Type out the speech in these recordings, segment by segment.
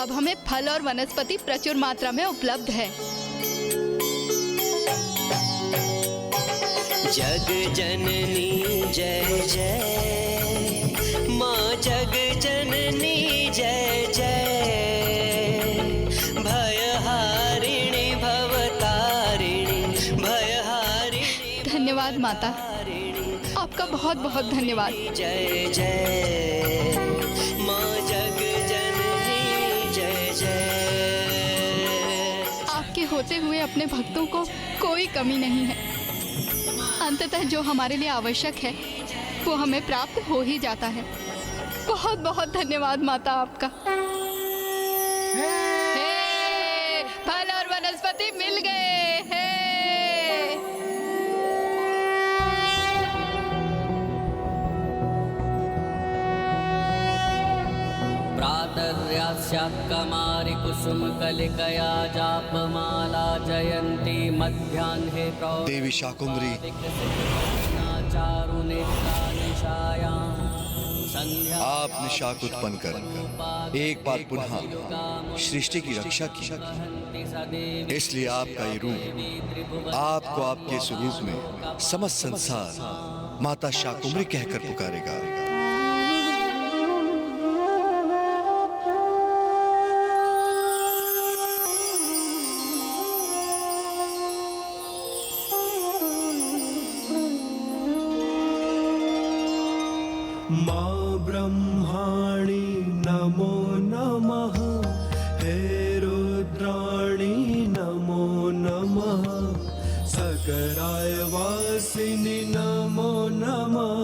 अब हमें फल और वनस्पति प्रचुर मात्रा में उपलब्ध है। जग जननी जय जय, माँ जग जननी जय जय, भयहारिणी भवतारिणी भयहारिणी। धन्यवाद माता, आपका बहुत बहुत धन्यवाद। जय जय माँ जग जननी जय जय। आपके होते हुए अपने भक्तों को कोई कमी नहीं है। अंततः जो हमारे लिए आवश्यक है वो हमें प्राप्त हो ही जाता है। बहुत बहुत धन्यवाद माता आपका। हे, फल और वनस्पति मिल गए हैं। प्रातर्यास्यात्कमारि कुसुम कलिकया जापमाला जयन्ती मध्याह्ने देवी शाकुंभरी, आप निशाक उत्पन्न कर एक बार पुनः सृष्टि की रक्षा की, इसलिए आपका ये रूप आपको आपके स्वरूप में समस्त संसार माता शाकुंभरी कहकर पुकारेगा। माँ ब्रह्माणी नमो नमः, हे रुद्राणी नमो नमः, सकराय वासिनी नमो नमः,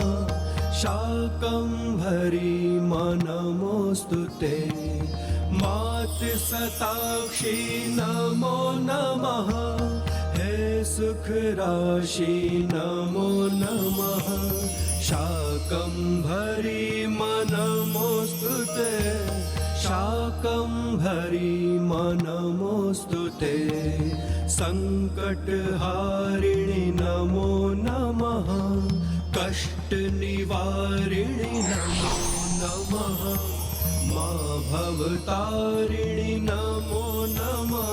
शाकंभरी माँ नमोस्तुते, मातृ शताक्षी नमो नमः, हे सुख राशि नमो नमः, शाकंभरी माँ नमोस्तुते, शाकंभरी माँ नमोस्तुते, संकटहारिणी नमो नमः, कष्ट निवारिणी नमो नमः, माँ भवतारिणी नमो नमः,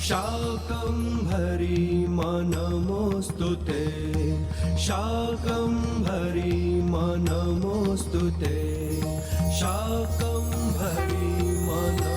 शाकंभरी माँ नमोस्तुते, शाकंभरी माँ नमोस्तुते, शाकंभरी माँ नमोस्तुते।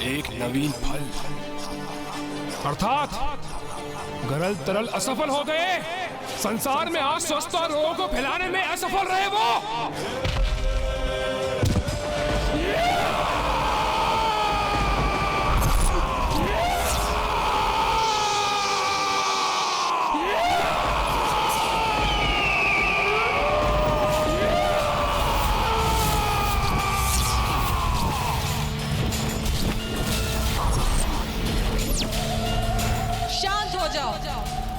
एक नवीन फल अर्थात गरल तरल असफल हो गए। संसार में आज स्वस्थ और रोगों को फैलाने में असफल रहे वो।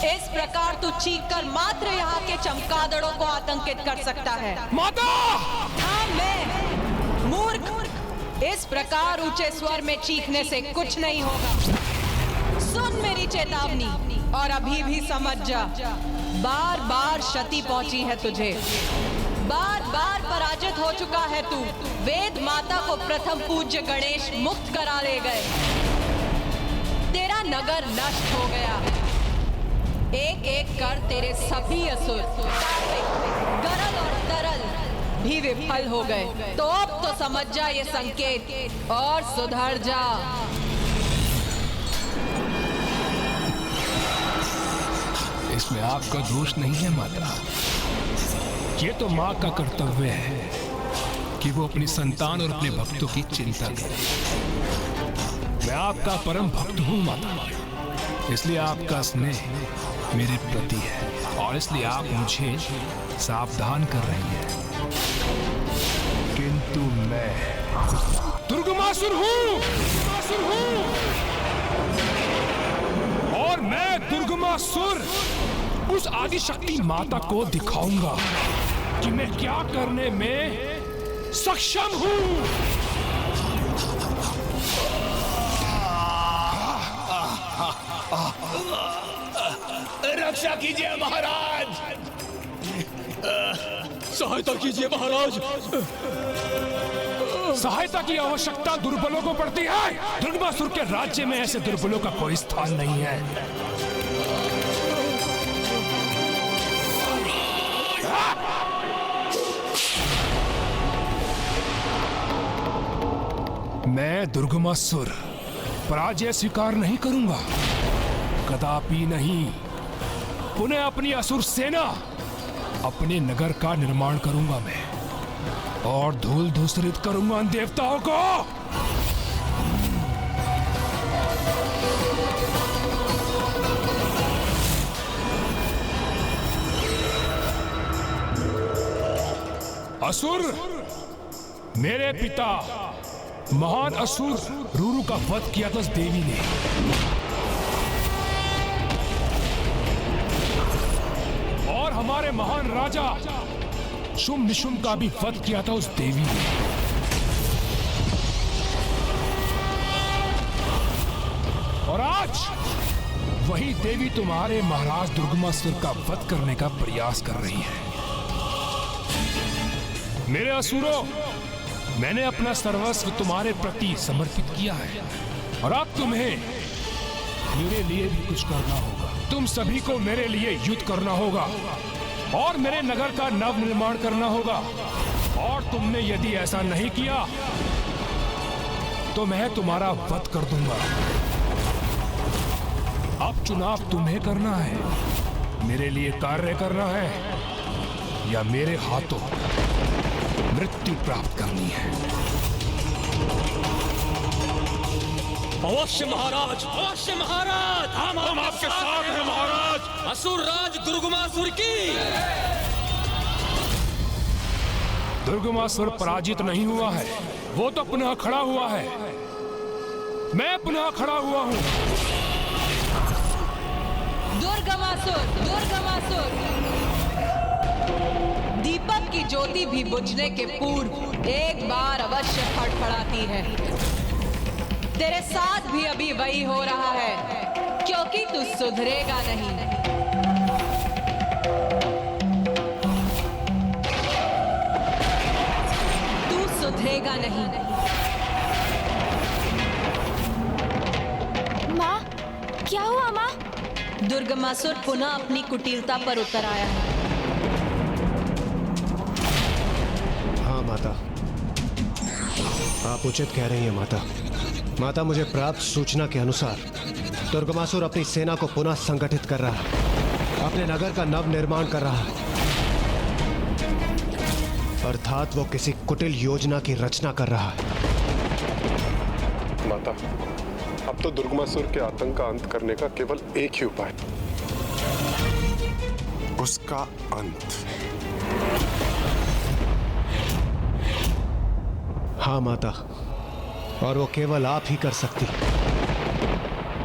इस प्रकार तू चीख कर मात्र यहाँ के चमगादड़ों को आतंकित कर सकता है। माता! हाँ मैं मूर्ख, इस प्रकार ऊंचे स्वर में चीखने से कुछ नहीं होगा। सुन मेरी चेतावनी और अभी भी समझ जा। बार बार क्षति पहुंची है तुझे, बार बार पराजित हो चुका है तू। वेद माता को प्रथम पूज्य गणेश मुक्त करा ले गए, तेरा नगर नष्ट हो गया। एक एक कर तेरे सभी असुर गरल और तरल भी विफल हो गए। तो अब तो समझ जा ये संकेत और सुधर जा। इसमें आपका दोष नहीं है माता। ये तो माँ का कर्तव्य है कि वो अपनी संतान और अपने भक्तों की चिंता करे। मैं आपका परम भक्त हूँ माता। इसलिए आपका स्नेह मेरे प्रति है और इसलिए आप मुझे सावधान कर रही हैं। किंतु मैं दुर्गमासुर हूँ, और मैं दुर्गमासुर उस आदिशक्ति माता को दिखाऊंगा कि मैं क्या करने में सक्षम हूँ। रक्षा कीजिए महाराज, सहायता कीजिए महाराज। सहायता की आवश्यकता दुर्बलों को पड़ती है। दुर्गमासुर के राज्य में ऐसे दुर्बलों का कोई स्थान नहीं है। मैं दुर्गमासुर पराजय स्वीकार नहीं करूंगा, कदापि नहीं। पुनः अपनी असुर सेना, अपने नगर का निर्माण करूंगा मैं और धूल धूसरित करूंगा उन देवताओं को। असुर, मेरे पिता महान असुर रूरू का वध किया था उस देवी ने, और हमारे महान राजा शुंभ निशुंभ का भी वध किया था उस देवी ने। और आज वही देवी तुम्हारे महाराज दुर्गमासुर का वध करने का प्रयास कर रही है। मेरे असुरों, मैंने अपना सर्वस्व तुम्हारे प्रति समर्पित किया है और अब तुम्हें मेरे लिए भी कुछ करना होगा। तुम सभी को मेरे लिए युद्ध करना होगा और मेरे नगर का नव निर्माण करना होगा, और तुमने यदि ऐसा नहीं किया तो मैं तुम्हारा वध कर दूंगा। अब चुनाव तुम्हें करना है, मेरे लिए कार्य करना है या मेरे हाथों मृत्यु प्राप्त करनी है। अवश्य महाराज, अवश्य महाराज, हम आपके साथ हैं महाराज। असुर राज दुर्गमासुर की। दुर्गमासुर पराजित नहीं हुआ है, वो तो पुनः खड़ा हुआ है। मैं पुनः खड़ा हुआ हूँ। दुर्गमासुर, दुर्गमासुर, दीपक की ज्योति भी बुझने के पूर्व एक बार अवश्य फड़फड़ाती है। तेरे साथ भी अभी वही हो रहा है, क्योंकि तू सुधरेगा नहीं। तू सुधरेगा नहीं। माँ, क्या हुआ माँ? दुर्गमासुर पुनः अपनी कुटिलता पर उतर आया है। हाँ माता, आप उचित कह रही हैं माता। माता, मुझे प्राप्त सूचना के अनुसार दुर्गमासुर अपनी सेना को पुनः संगठित कर रहा है, अपने नगर का नव निर्माण कर रहा है, अर्थात वो किसी कुटिल योजना की रचना कर रहा है। माता, अब तो दुर्गमासुर के आतंक का अंत करने का केवल एक ही उपाय, उसका अंत। हाँ माता, और वो केवल आप ही कर सकती।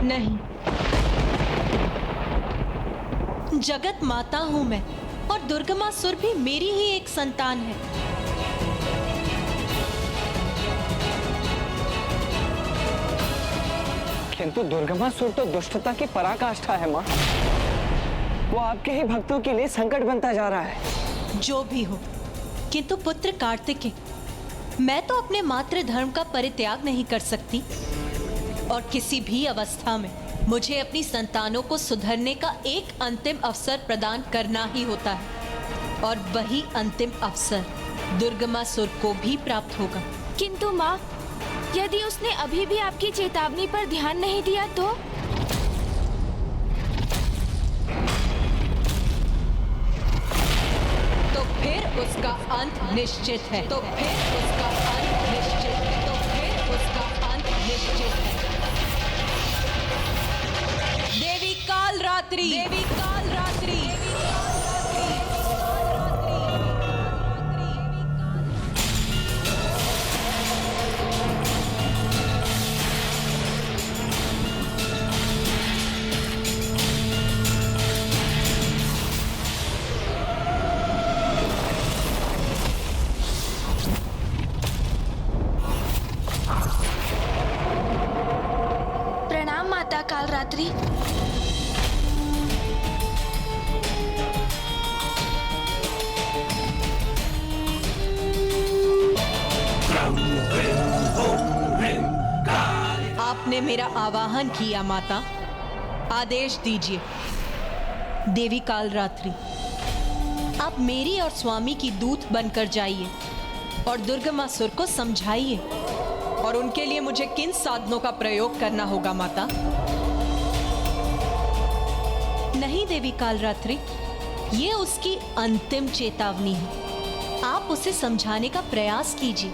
नहीं, जगत माता हूं मैं, और दुर्गमासुर भी मेरी ही एक संतान है। किंतु दुर्गमासुर तो दुष्टता की पराकाष्ठा है माँ। वो आपके ही भक्तों के लिए संकट बनता जा रहा है। जो भी हो, किंतु पुत्र कार्तिकेय, मैं तो अपने मातृ धर्म का परित्याग नहीं कर सकती, और किसी भी अवस्था में मुझे अपनी संतानों को सुधरने का एक अंतिम अवसर प्रदान करना ही होता है, और वही अंतिम अवसर दुर्गमासुर को भी प्राप्त होगा। किंतु माँ, यदि उसने अभी भी आपकी चेतावनी पर ध्यान नहीं दिया तो फिर उसका अंत निश्चित है। तो फिर उसका अंत निश्चित है। तो फिर उसका अंत निश्चित है। रात्रि, देवी काल रात्रि। प्रणाम माता काल रात्रि। आपने मेरा आवाहन किया माता, आदेश दीजिए। देवी काल रात्रि, आप मेरी और स्वामी की दूत बनकर जाइए और दुर्गमासुर को समझाइए। और उनके लिए मुझे किन साधनों का प्रयोग करना होगा माता? नहीं देवी काल रात्रि, ये उसकी अंतिम चेतावनी है। आप उसे समझाने का प्रयास कीजिए,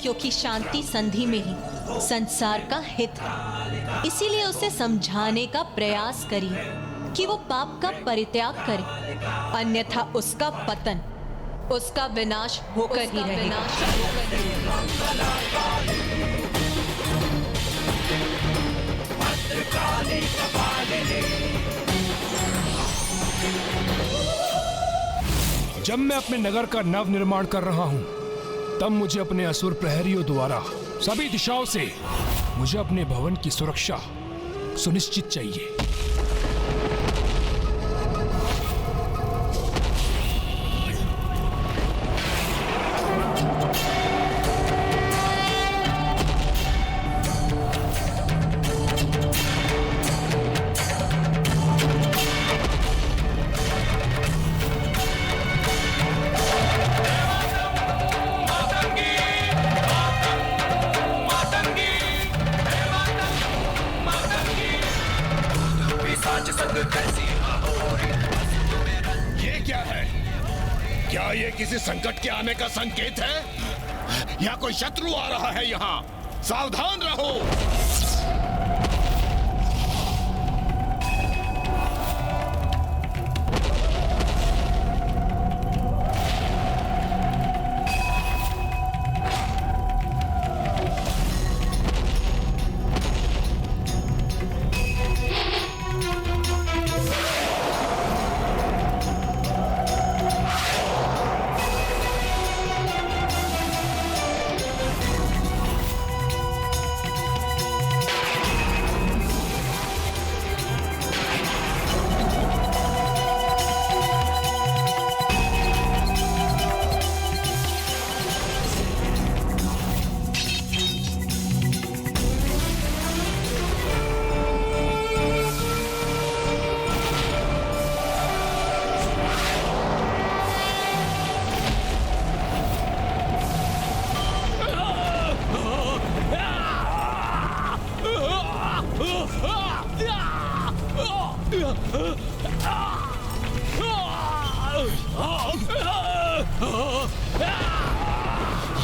क्योंकि शांति संधि में ही संसार का हित है। इसीलिए उसे समझाने का प्रयास करिए कि वो पाप का परित्याग करे, अन्यथा उसका पतन, उसका विनाश होकर ही रहेगा। जब मैं अपने नगर का नव निर्माण कर रहा हूं, तब मुझे अपने असुर प्रहरियों द्वारा सभी दिशाओं से मुझे अपने भवन की सुरक्षा सुनिश्चित चाहिए। ये क्या है? क्या ये किसी संकट के आने का संकेत है या कोई शत्रु आ रहा है यहाँ? सावधान रहो।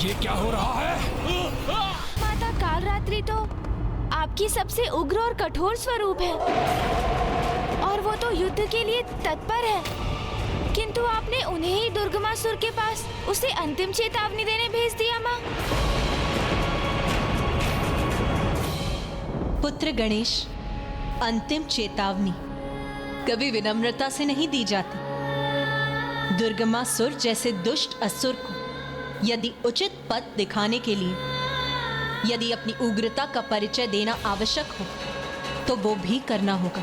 ये क्या हो रहा है? माता काल रात्रि तो आपकी सबसे उग्र और कठोर स्वरूप है, और वो तो युद्ध के लिए तत्पर है, किंतु आपने उन्हें ही दुर्गमासुर के पास उसे अंतिम चेतावनी देने भेज दिया। माँ, पुत्र गणेश, अंतिम चेतावनी कभी विनम्रता से नहीं दी जाती। दुर्गमासुर जैसे दुष्ट असुर को यदि उचित पथ दिखाने के लिए यदि अपनी उग्रता का परिचय देना आवश्यक हो, तो वो भी करना होगा,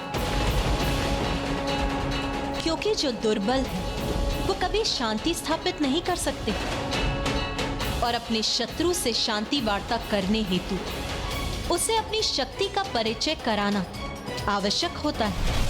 क्योंकि जो दुर्बल है वो कभी शांति स्थापित नहीं कर सकते, और अपने शत्रु से शांति वार्ता करने हेतु उसे अपनी शक्ति का परिचय कराना आवश्यक होता है।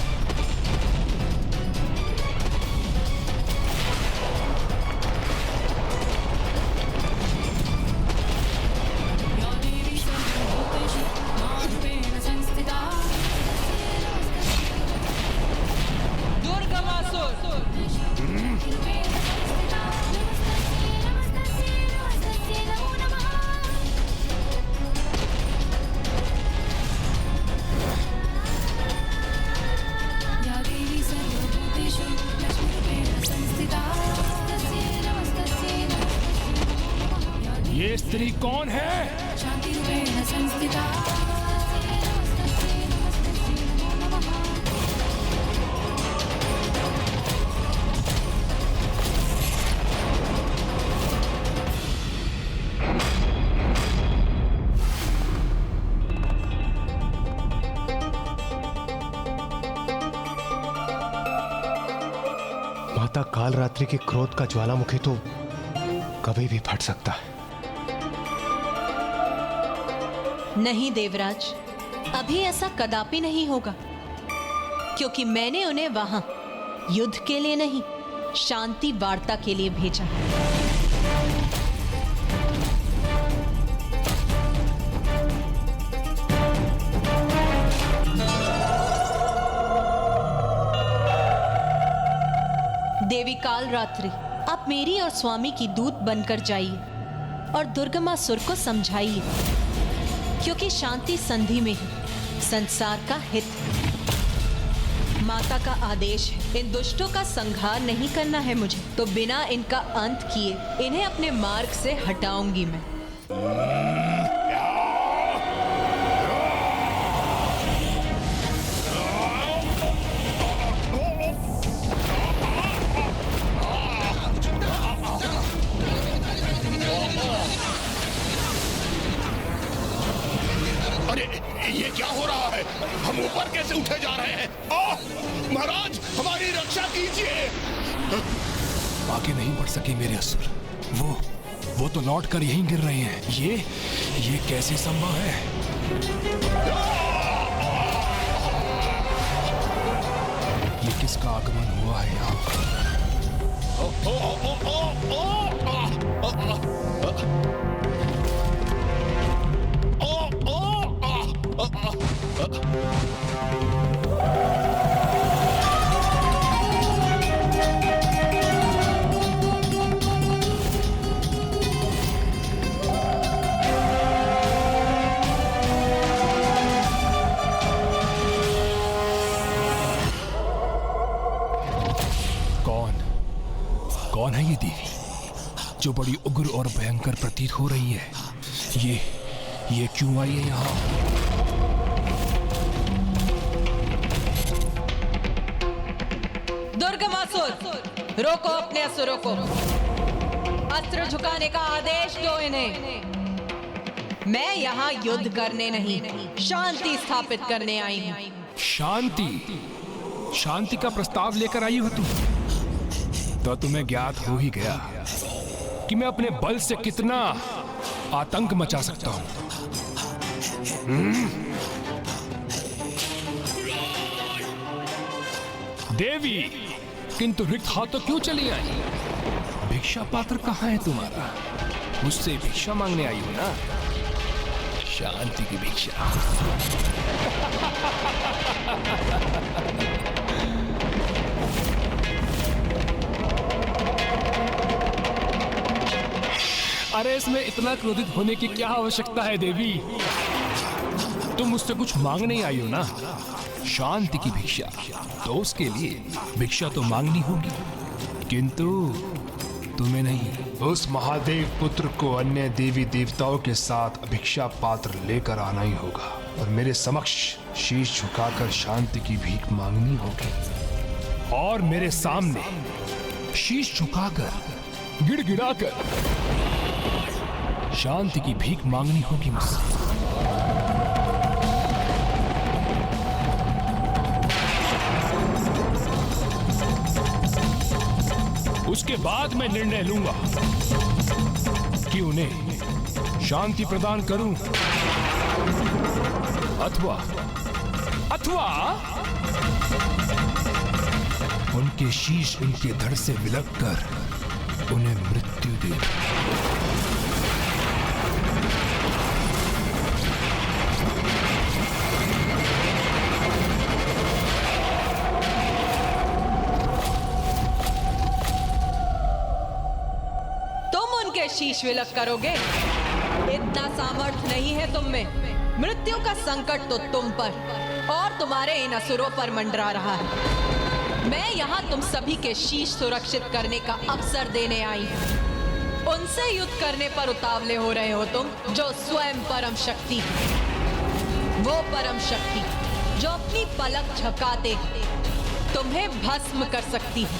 स्त्री कौन है? माता कालरात्रि के क्रोध का ज्वालामुखी तो कभी भी फट सकता है। नहीं देवराज, अभी ऐसा कदापि नहीं होगा, क्योंकि मैंने उन्हें वहां युद्ध के लिए नहीं, शांति वार्ता के लिए भेजा है। देवी कालरात्रि, आप मेरी और स्वामी की दूत बनकर जाइए और दुर्गमासुर को समझाइए, क्योंकि शांति संधि में ही संसार का हित है। माता का आदेश है, इन दुष्टों का संहार नहीं करना है मुझे, तो बिना इनका अंत किए इन्हें अपने मार्ग से हटाऊंगी मैं। ये क्या हो रहा है? हम ऊपर कैसे उठे जा रहे हैं? महाराज, हमारी रक्षा कीजिए। आगे नहीं बढ़ सके मेरे असुर। वो तो लौट कर यहीं गिर रहे हैं। ये कैसे संभव है? ये किसका आगमन हुआ है यहाँ? कौन है ये देवी जो बड़ी उग्र और भयंकर प्रतीत हो रही है? ये क्यों आई है यहाँ? दुर्गमासुर, रोको अपने असुरों को। अस्त्र झुकाने का आदेश दो इन्हें। मैं यहाँ युद्ध करने नहीं, शांति स्थापित करने आई हूँ। शांति का प्रस्ताव लेकर आई हो तुम? तो तुम्हें ज्ञात हो ही गया कि मैं अपने बल से कितना आतंक मचा सकता हूं। देवी, किंतु रिक्त हाथों क्यों चली आई? भिक्षा पात्र कहाँ है तुम्हारा? मुझसे भिक्षा मांगने आई हो ना? शांति की भिक्षा। अरे इसमें इतना क्रोधित होने की क्या आवश्यकता है देवी? तुम मुझसे कुछ मांगने ही आई हो ना? शांति की भिक्षा, तो उसके लिए भिक्षा तो मांगनी होगी, किंतु तुम्हें नहीं। उस महादेव पुत्र को अन्य देवी देवताओं के साथ भिक्षा पात्र लेकर आना ही होगा और मेरे समक्ष शीश झुकाकर शांति की भीख मांगनी होगी। और मेरे सामने शीश झुकाकर गिड़गिड़ाकर शांति की भीख मांगनी होगी मुझसे। उसके बाद मैं निर्णय लूंगा कि उन्हें शांति प्रदान करूं अथवा उनके शीश उनके धड़ से विलग कर उन्हें मृत्यु दे। शीश विलक करोगे? इतना सामर्थ्य नहीं है तुम में। मृत्यु का संकट तो तुम पर और तुम्हारे इन असुरों पर मंडरा रहा है। मैं यहाँ तुम सभी के शीश सुरक्षित करने का अवसर देने आई हूँ। उनसे युद्ध करने पर उतावले हो रहे हो तुम, जो स्वयं परम शक्ति है। वो परम शक्ति जो अपनी पलक झपकाते तुम्हें भस्म कर सकती है।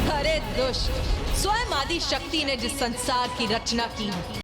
अरे दुष्ट, स्वयं आदि शक्ति ने जिस संसार की रचना की है